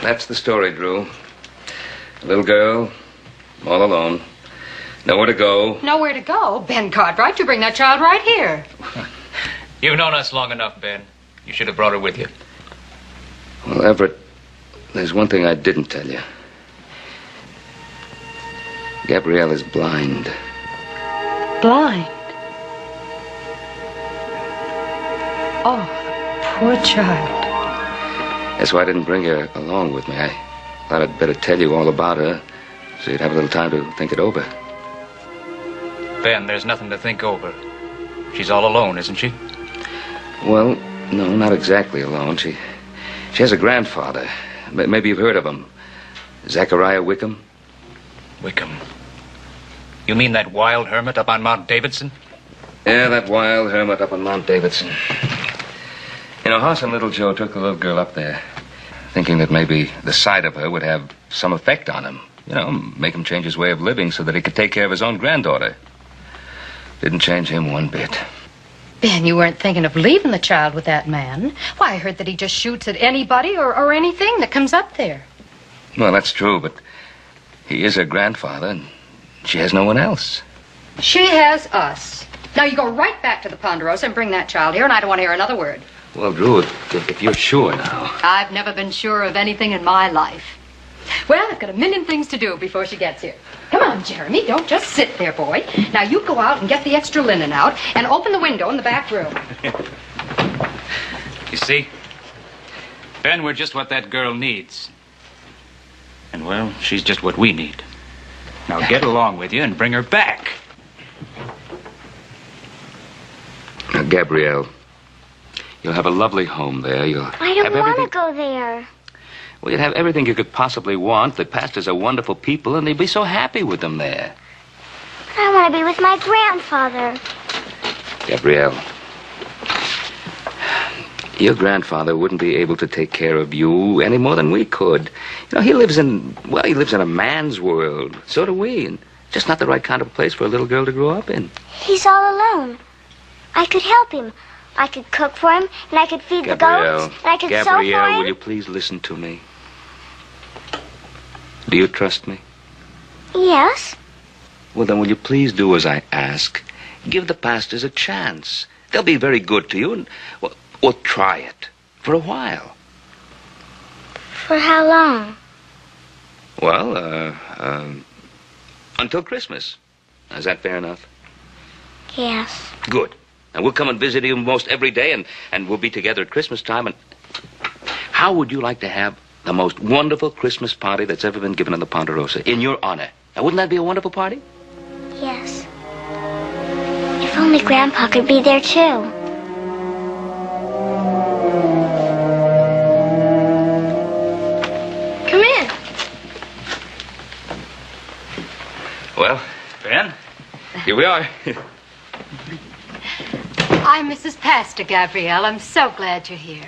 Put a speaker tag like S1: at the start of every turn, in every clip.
S1: That's the story, Drew. A little girl, all alone. Nowhere to go.
S2: Nowhere to go? Ben Cartwright, you bring that child right here.
S3: You've known us long enough, Ben. You should have brought her with you.
S1: Well, Everett, there's one thing I didn't tell you. Gabrielle is blind.
S2: Blind? Oh, poor child.
S1: That's why I didn't bring her along with me. I thought I'd better tell you all about her so you'd have a little time to think it over.
S3: Ben, there's nothing to think over. She's all alone, isn't she?
S1: Well, no, not exactly alone. She has a grandfather. Maybe you've heard of him. Zachariah Wickham.
S3: Wickham. You mean that wild hermit up on Mount Davidson?
S1: Yeah, that wild hermit up on Mount Davidson. You know, Hoss and Little Joe took the little girl up there, thinking that maybe the sight of her would have some effect on him. You know, make him change his way of living so that he could take care of his own granddaughter. Didn't change him one bit.
S2: Ben, you weren't thinking of leaving the child with that man. Why, I heard that he just shoots at anybody or anything that comes up there.
S1: Well, that's true, but he is her grandfather, and she has no one else.
S2: She has us. Now, you go right back to the Ponderosa and bring that child here, and I don't want to hear another word.
S1: Well, Drew, if you're sure now...
S2: I've never been sure of anything in my life. Well, I've got a million things to do before she gets here. Come on, Jeremy. Don't just sit there, boy. Now, you go out and get the extra linen out and open the window in the back room.
S3: You see? Ben, we're just what that girl needs. And, well, she's just what we need. Now, get along with you and bring her back.
S1: Now, Gabrielle, you'll have a lovely home there.
S4: I don't want to go there.
S1: Well, you'd have everything you could possibly want. The pastors are wonderful people, and they'd be so happy with them there.
S4: But I want to be with my grandfather.
S1: Gabrielle, your grandfather wouldn't be able to take care of you any more than we could. You know, he lives in a man's world. So do we, and just not the right kind of place for a little girl to grow up in.
S4: He's all alone. I could help him. I could cook for him, and I could feed the goats, and I could sew for him.
S1: Gabrielle, will you please listen to me? Do you trust me?
S4: Yes.
S1: Well, then will you please do as I ask? Give the pastors a chance. They'll be very good to you, and, well, try it for a while.
S4: For how long?
S1: Well, until Christmas. Is that fair enough?
S4: Yes.
S1: Good. And we'll come and visit you most every day, and we'll be together at Christmas time. And how would you like to have the most wonderful Christmas party that's ever been given in the Ponderosa, in your honor? Now, wouldn't that be a wonderful party?
S4: Yes. If only Grandpa could be there, too.
S2: Come in.
S1: Well,
S3: Ben?
S1: here we are.
S2: I'm Mrs. Pastor, Gabrielle. I'm so glad you're here.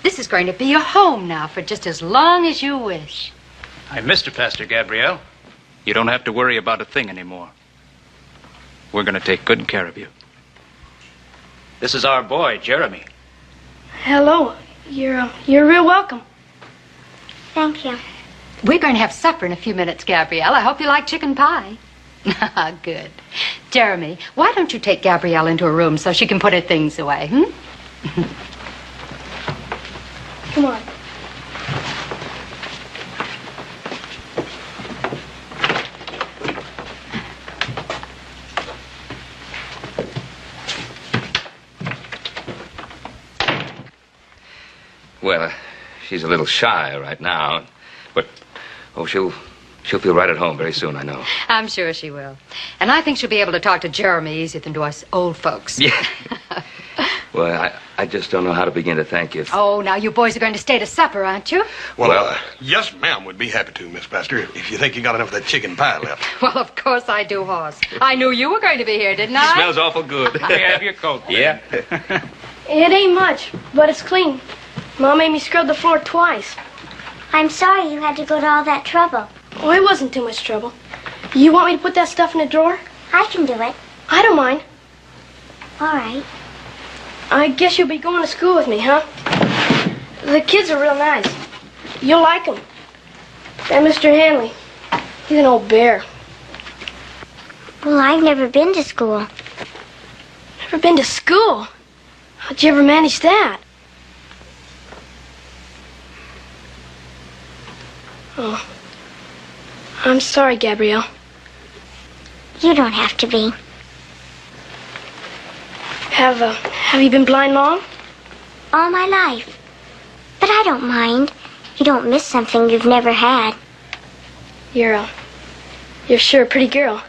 S2: This is going to be your home now for just as long as you wish.
S3: I'm Mr. Pastor, Gabrielle. You don't have to worry about a thing anymore. We're going to take good care of you. This is our boy, Jeremy.
S5: Hello. You're real welcome.
S4: Thank you.
S2: We're going to have supper in a few minutes, Gabrielle. I hope you like chicken pie. Good. Jeremy, why don't you take Gabrielle into her room so she can put her things away,
S5: Come on.
S1: Well, she's a little shy right now, but, she'll feel right at home very soon, I know.
S2: I'm sure she will. And I think she'll be able to talk to Jeremy easier than to us old folks.
S1: Yeah. Well, I just don't know how to begin to thank you.
S2: Oh, now you boys are going to stay to supper, aren't you?
S6: Well, yes, ma'am, we'd be happy to, Miss Pastor, if you think you got enough of that chicken pie left.
S2: Well, of course I do, Hoss. I knew you were going to be here, didn't I?
S1: Smells awful good.
S3: May I have your coat?
S1: Yeah.
S5: It ain't much, but it's clean. Mom made me scrub the floor twice.
S4: I'm sorry you had to go to all that trouble.
S5: Oh, it wasn't too much trouble. You want me to put that stuff in a drawer?
S4: I can do it.
S5: I don't mind.
S4: All right.
S5: I guess you'll be going to school with me, huh? The kids are real nice. You'll like him. That Mr. Hanley. He's an old bear.
S4: Well, I've never been to school.
S5: Never been to school? How'd you ever manage that? Oh. I'm sorry, Gabrielle.
S4: You don't have to be.
S5: Have you been blind long?
S4: All my life. But I don't mind. You don't miss something you've never had.
S5: You're sure a pretty girl.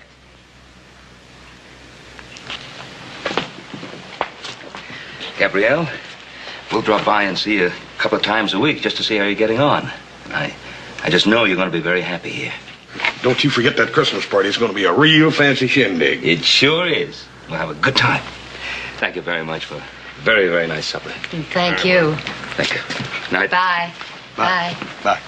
S1: Gabrielle, we'll drop by and see you a couple of times a week just to see how you're getting on. I just know you're going to be very happy here.
S6: Don't you forget that Christmas party. It's going to be a real fancy shindig.
S1: It sure is. We'll have a good time. Thank you very much for a very, very nice supper.
S2: Thank you.
S1: Thank you. Night.
S2: Bye.
S6: Bye. Bye.